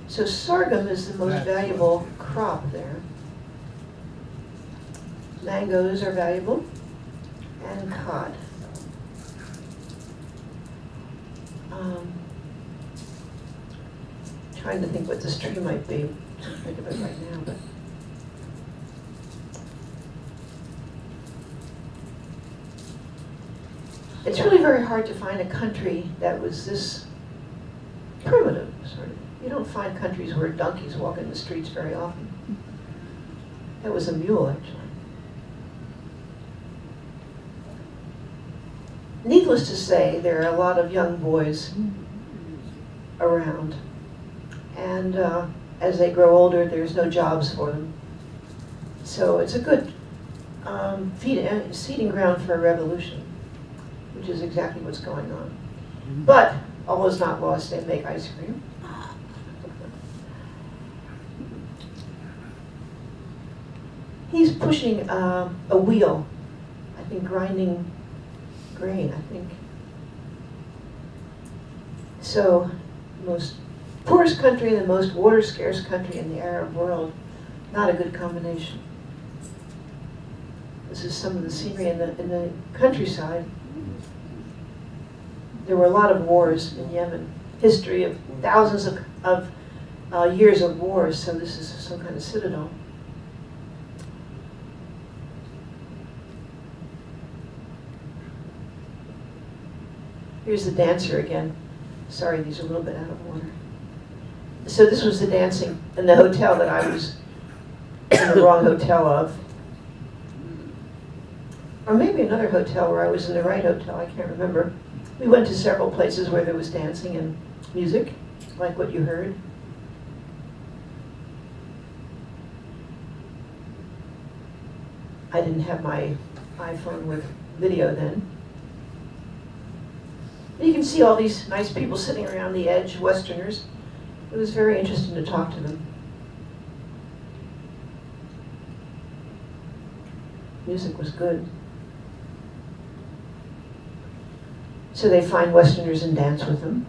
So sorghum is the most valuable crop there. Mangoes are valuable, and cod. Trying to think what this tree might be. Can't think of it right now, but. It's really very hard to find a country that was this primitive, sort of. You don't find countries where donkeys walk in the streets very often. That was a mule, actually. Needless to say, there are a lot of young boys around. And as they grow older, there's no jobs for them. So it's a good seeding ground for a revolution, which is exactly what's going on. But all is not lost. They make ice cream. He's pushing a wheel, I think grinding grain, I think. So, the most poorest country and the most water-scarce country in the Arab world, not a good combination. This is some of the scenery in the countryside. There were a lot of wars in Yemen, history of thousands of years of wars, so this is some kind of citadel. Here's the dancer again. Sorry, these are a little bit out of order. So this was the dancing in the hotel that I was in the wrong hotel of. Or maybe another hotel where I was in the right hotel, I can't remember. We went to several places where there was dancing and music, like what you heard. I didn't have my iPhone with video then. You can see all these nice people sitting around the edge, Westerners. It was very interesting to talk to them. Music was good. So they find Westerners and dance with them.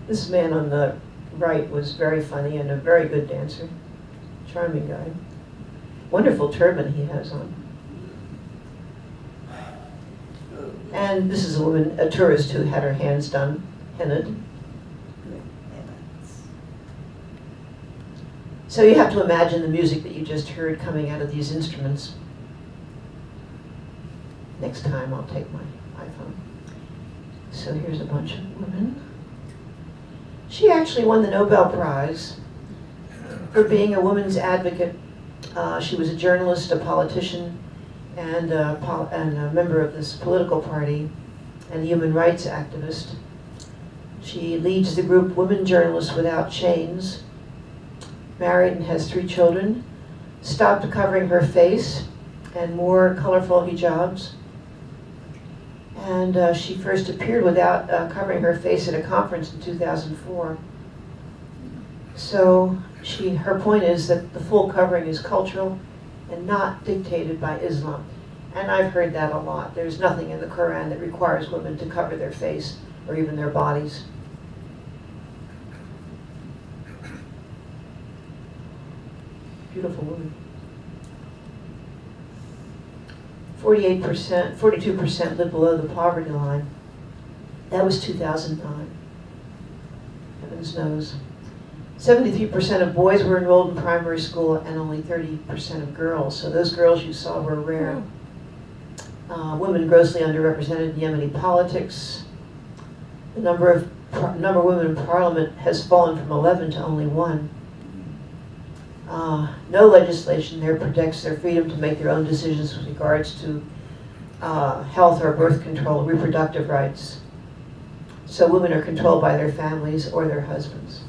This man on the right was very funny and a very good dancer. Charming guy. Wonderful turban he has on. And this is a woman, a tourist who had her hands done, hennaed. Good heavens. So you have to imagine the music that you just heard coming out of these instruments. Next time I'll take my iPhone. So here's a bunch of women. She actually won the Nobel Prize for being a women's advocate. She was a journalist, a politician, and a member of this political party, and a human rights activist. She leads the group Women Journalists Without Chains, married and has 3 children, stopped covering her face and more colorful hijabs. And she first appeared without covering her face at a conference in 2004. So her point is that the full covering is cultural and not dictated by Islam. And I've heard that a lot. There's nothing in the Quran that requires women to cover their face or even their bodies. Beautiful woman. 42% live below the poverty line. That was 2009. Heavens knows. 73% of boys were enrolled in primary school and only 30% of girls. So those girls you saw were rare. Women grossly underrepresented in Yemeni politics. The number of women in parliament has fallen from 11 to only 1. No legislation there protects their freedom to make their own decisions with regards to health or birth control, reproductive rights. So women are controlled by their families or their husbands.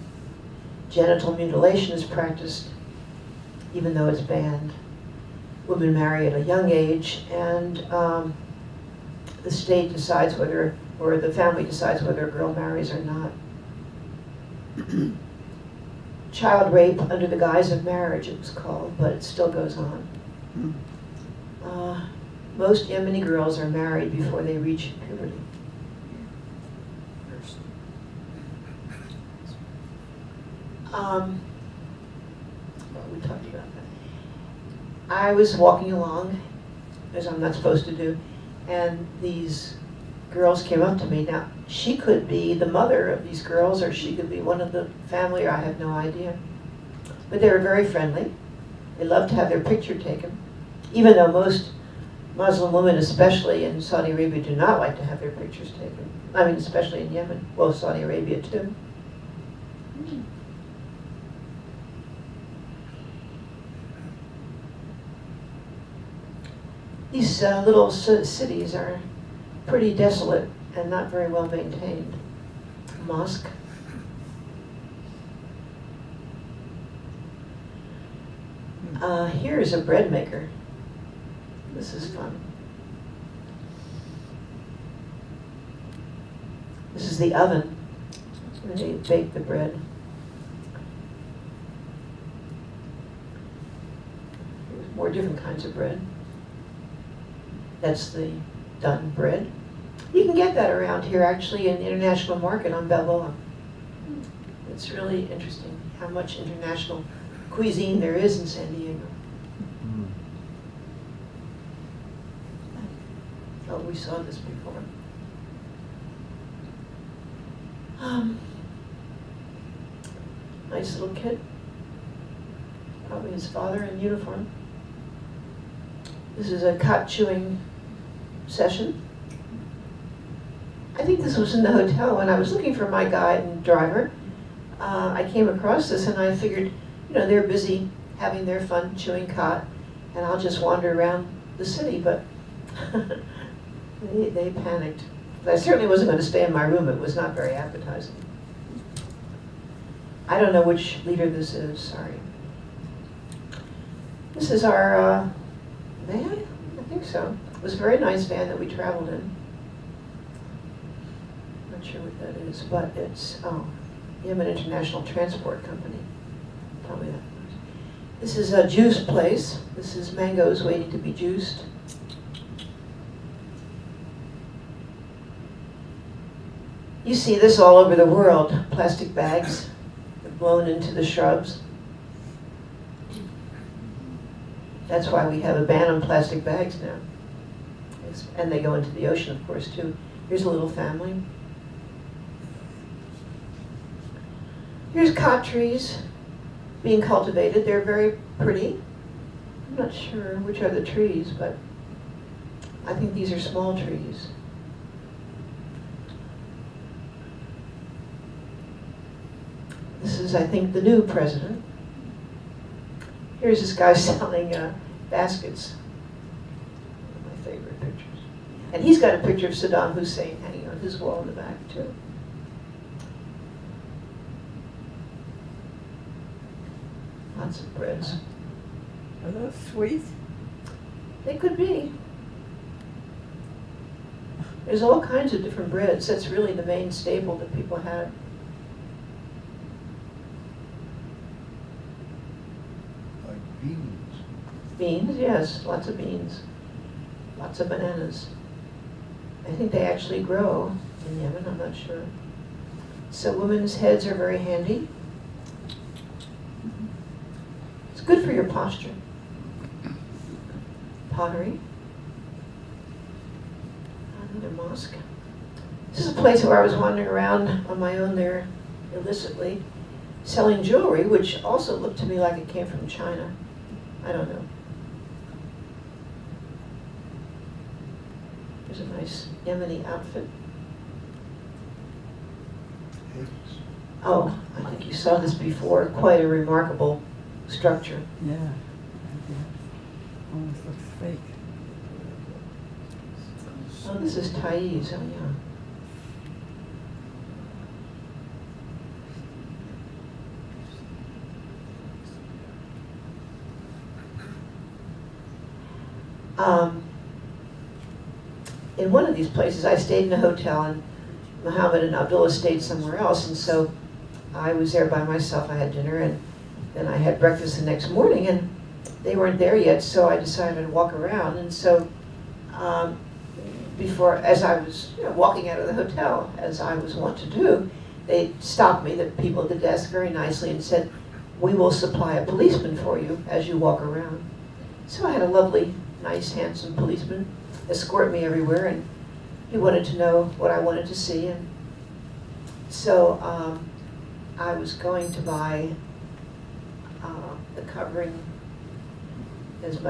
Genital mutilation is practiced, even though it's banned. Women marry at a young age, and the state decides whether, or the family decides whether a girl marries or not. Child rape under the guise of marriage, it was called, but it still goes on. Most Yemeni girls are married before they reach puberty. We talked about that. I was walking along, as I'm not supposed to do, and these girls came up to me. Now, she could be the mother of these girls, or she could be one of the family, or I have no idea. But they were very friendly. They loved to have their picture taken, even though most Muslim women, especially in Saudi Arabia, do not like to have their pictures taken. I mean, especially in Yemen. Well, Saudi Arabia, too. These little cities are pretty desolate and not very well maintained. Mosque. Here's a bread maker. This is fun. This is the oven where they bake the bread. There's more different kinds of bread. That's the done bread. You can get that around here, actually, in the international market on Balboa. It's really interesting how much international cuisine there is in San Diego. Oh, we saw this before. Nice little kid. Probably his father in uniform. This is a cot chewing session. I think this was in the hotel when I was looking for my guide and driver. I came across this and I figured, they're busy having their fun chewing cot, and I'll just wander around the city, but they panicked. But I certainly wasn't going to stay in my room. It was not very appetizing. I don't know which leader this is, sorry. This is our van? I think so. It was a very nice van that we traveled in. Not sure what that is, but it's Yemen International Transport Company. Probably that. This is a juice place. This is mangoes waiting to be juiced. You see this all over the world. Plastic bags blown into the shrubs. That's why we have a ban on plastic bags now. And they go into the ocean, of course, too. Here's a little family. Here's cod trees being cultivated. They're very pretty. I'm not sure which are the trees, but I think these are small trees. This is, I think, the new president. Here's this guy selling baskets. One of my favorite pictures. And he's got a picture of Saddam Hussein hanging on his wall in the back, too. Lots of breads. Are those sweet? They could be. There's all kinds of different breads. That's really the main staple that people have. Like beans. Beans, yes, lots of beans. Lots of bananas. I think they actually grow in Yemen, I'm not sure. So women's heads are very handy. It's good for your posture. Pottery. Another mosque. This is a place where I was wandering around on my own there illicitly, selling jewelry, which also looked to me like it came from China. I don't know. There's a nice Yemeni outfit. Eggs. Oh, I think you saw this before. Quite a remarkable structure. Yeah. Almost looks fake. Oh, this is Taiz. Oh, yeah. In one of these places, I stayed in a hotel, and Muhammad and Abdullah stayed somewhere else, and so I was there by myself. I had dinner, and then I had breakfast the next morning, and they weren't there yet, so I decided to walk around. And so as I was walking out of the hotel, as I was wont to do, they stopped me, the people at the desk, very nicely, and said, "We will supply a policeman for you as you walk around." So I had a lovely, nice, handsome policeman escort me everywhere, and he wanted to know what I wanted to see. And so I was going to buy the covering, as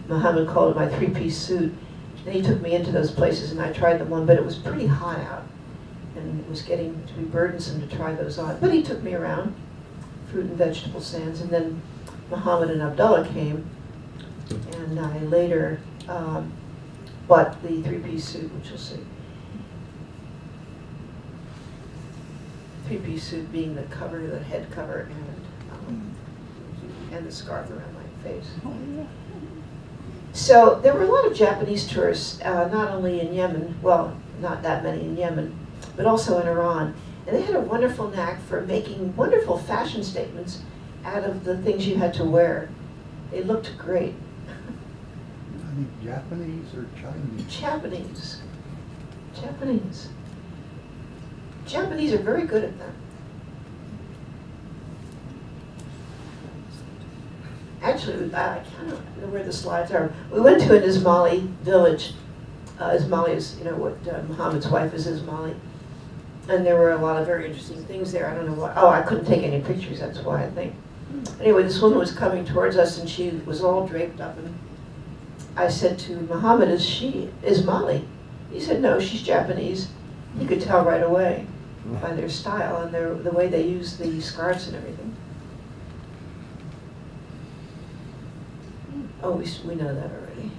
Muhammad called it, my three-piece suit. And he took me into those places, and I tried them on, but it was pretty hot out, and it was getting to be burdensome to try those on. But he took me around, fruit and vegetable stands, and then Muhammad and Abdullah came, and I later bought the three-piece suit, which you'll see. Three-piece suit being the cover, the head cover, and the scarf around my face. Oh, yeah. So there were a lot of Japanese tourists, not only in Yemen, well, not that many in Yemen, but also in Iran. And they had a wonderful knack for making wonderful fashion statements out of the things you had to wear. They looked great. I mean, Japanese or Chinese? Japanese. Japanese. Japanese are very good at that. Actually, I don't know where the slides are. We went to an Ismaili village. Ismaili is, what Muhammad's wife is Ismaili. And there were a lot of very interesting things there. I don't know why. Oh, I couldn't take any pictures, that's why, I think. Anyway, this woman was coming towards us, and she was all draped up. And I said to Muhammad, "Is she Ismaili?" He said, "No, she's Japanese." He could tell right away by their style and the way they use the scarves and everything. Oh, we know that already.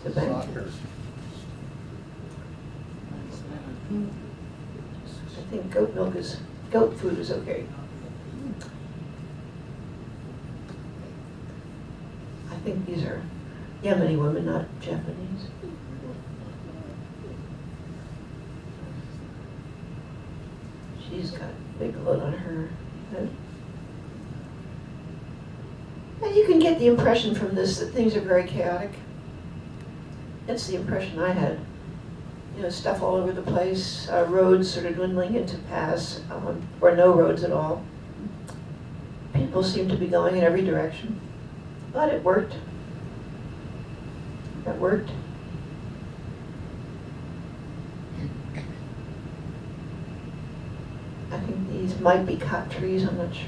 The bank. Soccer. I think goat food is okay. I think these are Yemeni women, not Japanese. She's got a big load on her head. And you can get the impression from this that things are very chaotic. That's the impression I had. stuff all over the place, roads sort of dwindling into paths, or no roads at all. People seem to be going in every direction, but it worked. It worked. I think these might be cut trees, I'm not sure.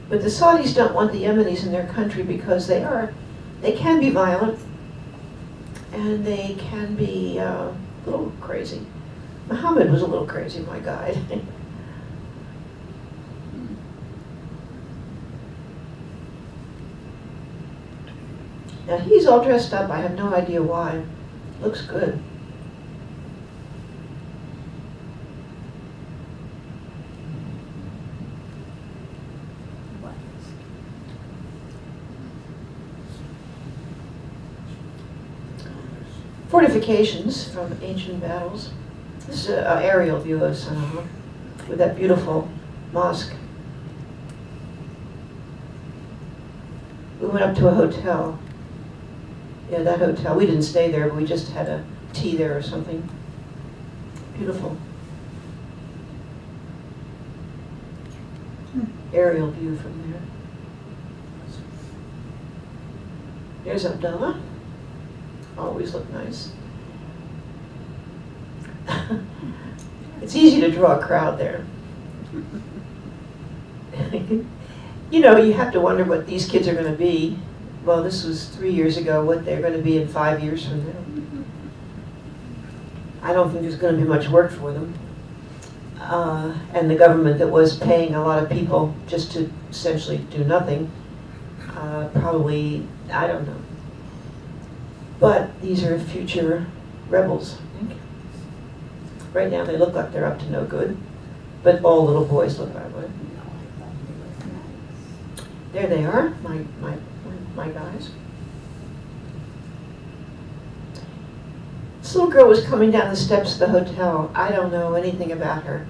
But the Saudis don't want the Yemenis in their country because they can be violent and they can be a little crazy. Muhammad was a little crazy, my guide. Now he's all dressed up, I have no idea why. Looks good. Fortifications from ancient battles. This is an aerial view of Sana'a with that beautiful mosque. We went up to a hotel. Yeah, that hotel. We didn't stay there, but we just had a tea there or something. Beautiful. Aerial view from there. There's Abdullah. Always look nice. It's easy to draw a crowd there. You have to wonder what these kids are going to be. Well, this was 3 years ago, what they're going to be in 5 years from now. I don't think there's going to be much work for them. And the government that was paying a lot of people just to essentially do nothing, probably, I don't know. But these are future rebels, I think. Right now they look like they're up to no good, but all little boys look that way. There they are, my guys. This little girl was coming down the steps of the hotel. I don't know anything about her,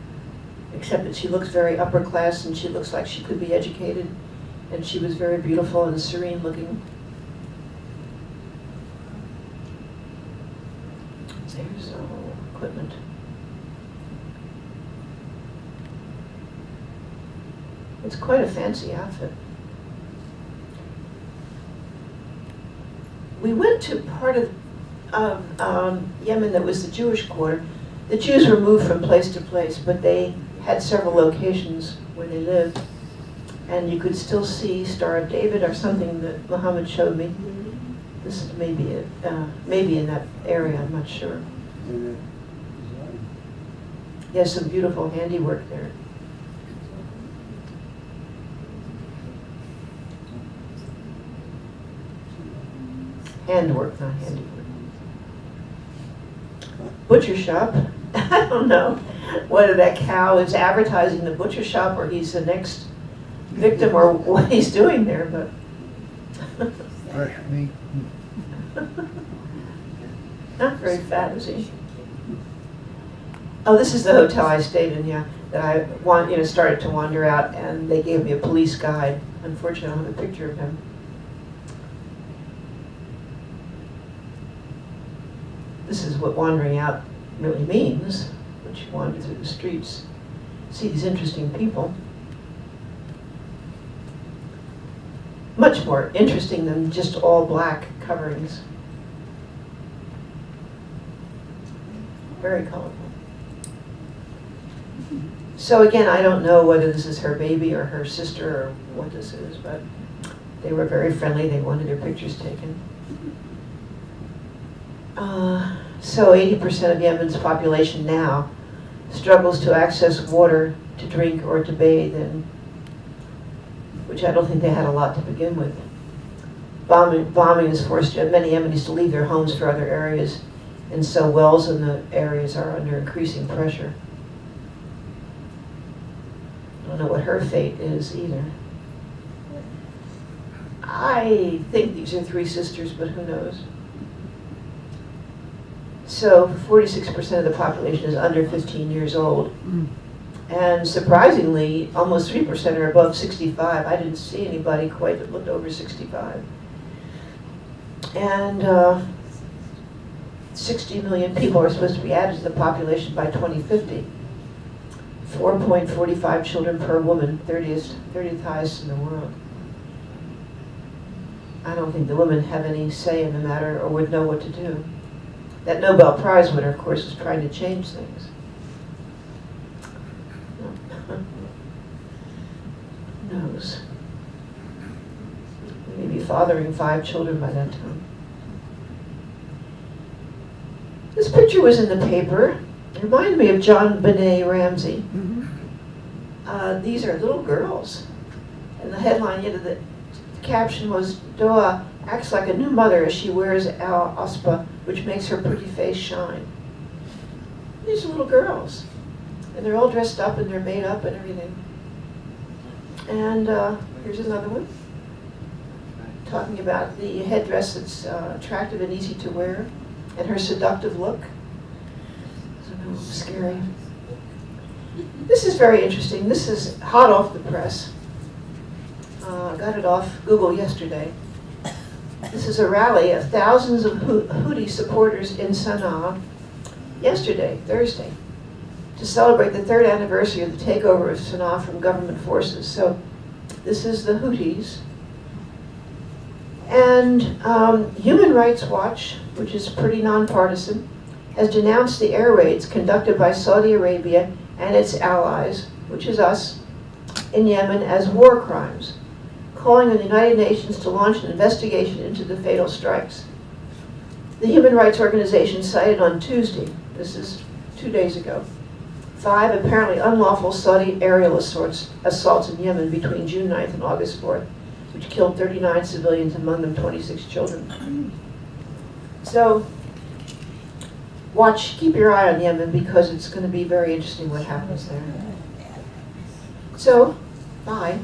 except that she looks very upper class and she looks like she could be educated, and she was very beautiful and serene looking. There's equipment. It's quite a fancy outfit. We went to part of Yemen that was the Jewish quarter. The Jews were moved from place to place, but they had several locations where they lived. And you could still see Star of David or something that Muhammad showed me. This is maybe in that area, I'm not sure. Yes, some beautiful handiwork there. Handwork, not handiwork. Butcher shop. I don't know whether that cow is advertising the butcher shop or he's the next victim or what he's doing there, but Fresh meat. not very fat, is he? Oh, this is the hotel I stayed in, yeah, that I started to wander out, and they gave me a police guide. Unfortunately, I don't have a picture of him. This is what wandering out really means, when you wander through the streets. See these interesting people. Much more interesting than just all black coverings. Very colorful. So again, I don't know whether this is her baby or her sister or what this is, but they were very friendly. They wanted their pictures taken. So 80% of Yemen's population now struggles to access water to drink or to bathe in, which I don't think they had a lot to begin with. Bombing has forced many Yemenis to leave their homes for other areas, and so wells in the areas are under increasing pressure. I don't know what her fate is either. I think these are 3 sisters, but who knows? So 46% of the population is under 15 years old, And surprisingly, almost 3% are above 65. I didn't see anybody quite that looked over 65. And 60 million people are supposed to be added to the population by 2050. 4.45 children per woman, 30th highest in the world. I don't think the women have any say in the matter or would know what to do. That Nobel Prize winner, of course, is trying to change things. Who knows? Maybe fathering 5 children by that time. This picture was in the paper. It reminded me of John Benet Ramsey. These are little girls. And the headline, the caption was, Doa acts like a new mother as she wears Al Aspa, which makes her pretty face shine. These are little girls. And they're all dressed up and they're made up and everything. And here's another one. Talking about the headdress that's attractive and easy to wear, and her seductive look. So scary. This is very interesting. This is hot off the press. Got it off Google yesterday. This is a rally of thousands of Houthi supporters in Sana'a yesterday, Thursday, to celebrate the 3rd anniversary of the takeover of Sana'a from government forces. So this is the Houthis. And Human Rights Watch, which is pretty nonpartisan, has denounced the air raids conducted by Saudi Arabia and its allies, which is us, in Yemen as war crimes, calling on the United Nations to launch an investigation into the fatal strikes. The Human Rights Organization cited on Tuesday, this is 2 days ago, 5 apparently unlawful Saudi aerial assaults in Yemen between June 9th and August 4th, which killed 39 civilians, among them 26 children. So, keep your eye on Yemen, because it's going to be very interesting what happens there. So, bye.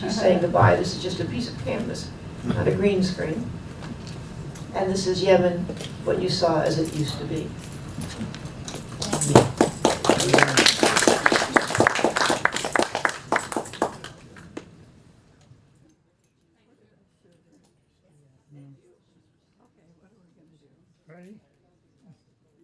She's saying goodbye. This is just a piece of canvas, not a green screen. And this is Yemen, what you saw as it used to be. Ready?